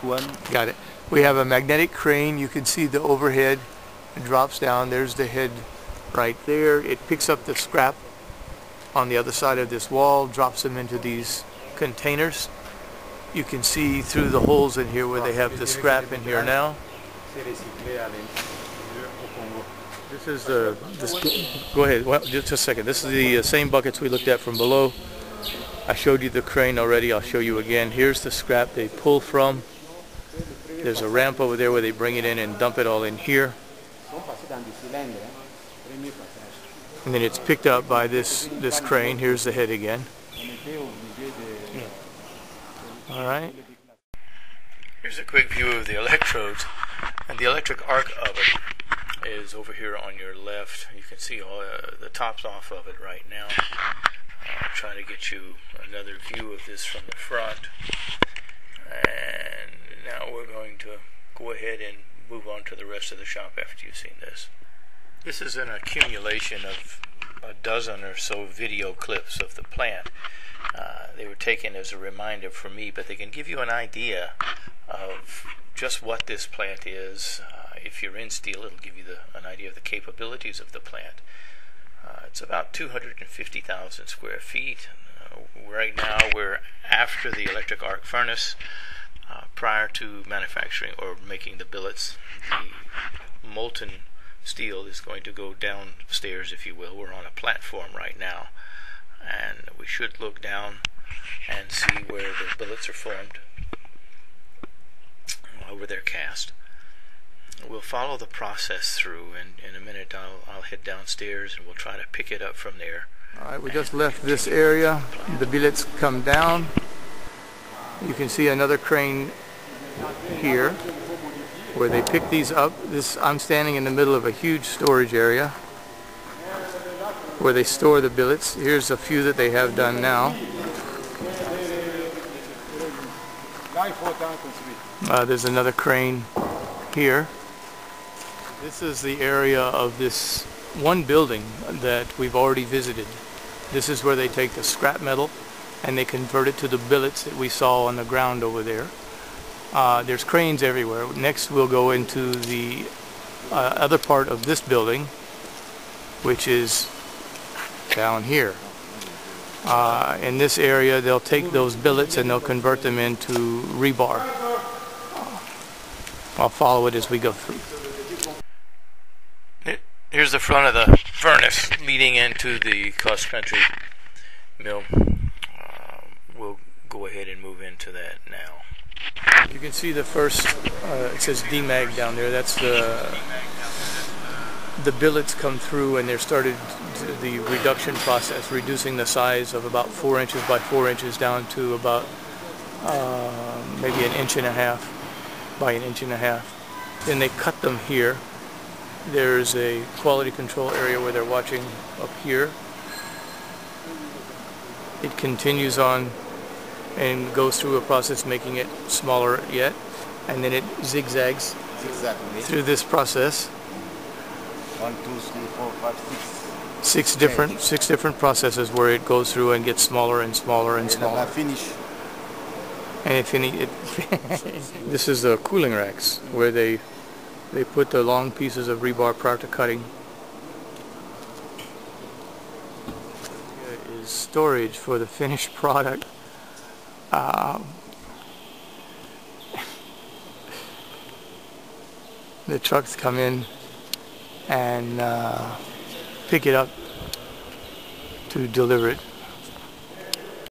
one. Got it. We have a magnetic crane. You can see the overhead. It drops down. There's the head right there. It picks up the scrap on the other side of this wall, drops them into these containers. You can see through the holes in here where they have the scrap in here now. This is go ahead, well, just a second. This is the same buckets we looked at from below. I showed you the crane already. I'll show you again. Here's the scrap they pull from. There's a ramp over there where they bring it in and dump it all in here. And then it's picked up by this crane. Here's the head again. All right. Here's a quick view of the electrodes, and the electric arc of it is over here on your left. You can see all the tops off of it right now. I'll try to get you another view of this from the front. And now we're going to go ahead and move on to the rest of the shop after you've seen this. This is an accumulation of a dozen or so video clips of the plant. They were taken as a reminder for me, but they can give you an idea of just what this plant is. If you're in steel, it'll give you an idea of the capabilities of the plant. It's about 250,000 square feet. Right now we're after the electric arc furnace. Prior to manufacturing or making the billets, the molten steel is going to go downstairs, if you will. We're on a platform right now, and we should look down and see where the billets are formed, where they're cast. We'll follow the process through, and in a minute I'll head downstairs and we'll try to pick it up from there. Alright, we just left this area. The billets come down. You can see another crane here where they pick these up. I'm standing in the middle of a huge storage area where they store the billets. Here's a few that they have done now. There's another crane here. This is the area of this one building that we've already visited. This is where they take the scrap metal and they convert it to the billets that we saw on the ground over there. There's cranes everywhere. Next we'll go into the other part of this building, which is down here. In this area they'll take those billets and they'll convert them into rebar. I'll follow it as we go through. Here's the front of the furnace leading into the cross-country mill. We'll go ahead and move into that now. You can see the first, it says demag down there. That's the billets come through and they're started the reduction process, reducing the size of about 4 inches by 4 inches down to about maybe 1.5 inches by 1.5 inches. Then they cut them here. There's a quality control area where they're watching up here. It continues on and goes through a process making it smaller yet, and then it zigzags through this process. 1, 2, 3, 4, 5, 6. Six different processes where it goes through and gets smaller and smaller and smaller. Finish. And this is the cooling racks where they put the long pieces of rebar prior to cutting. Here is storage for the finished product. The trucks come in and pick it up to deliver it.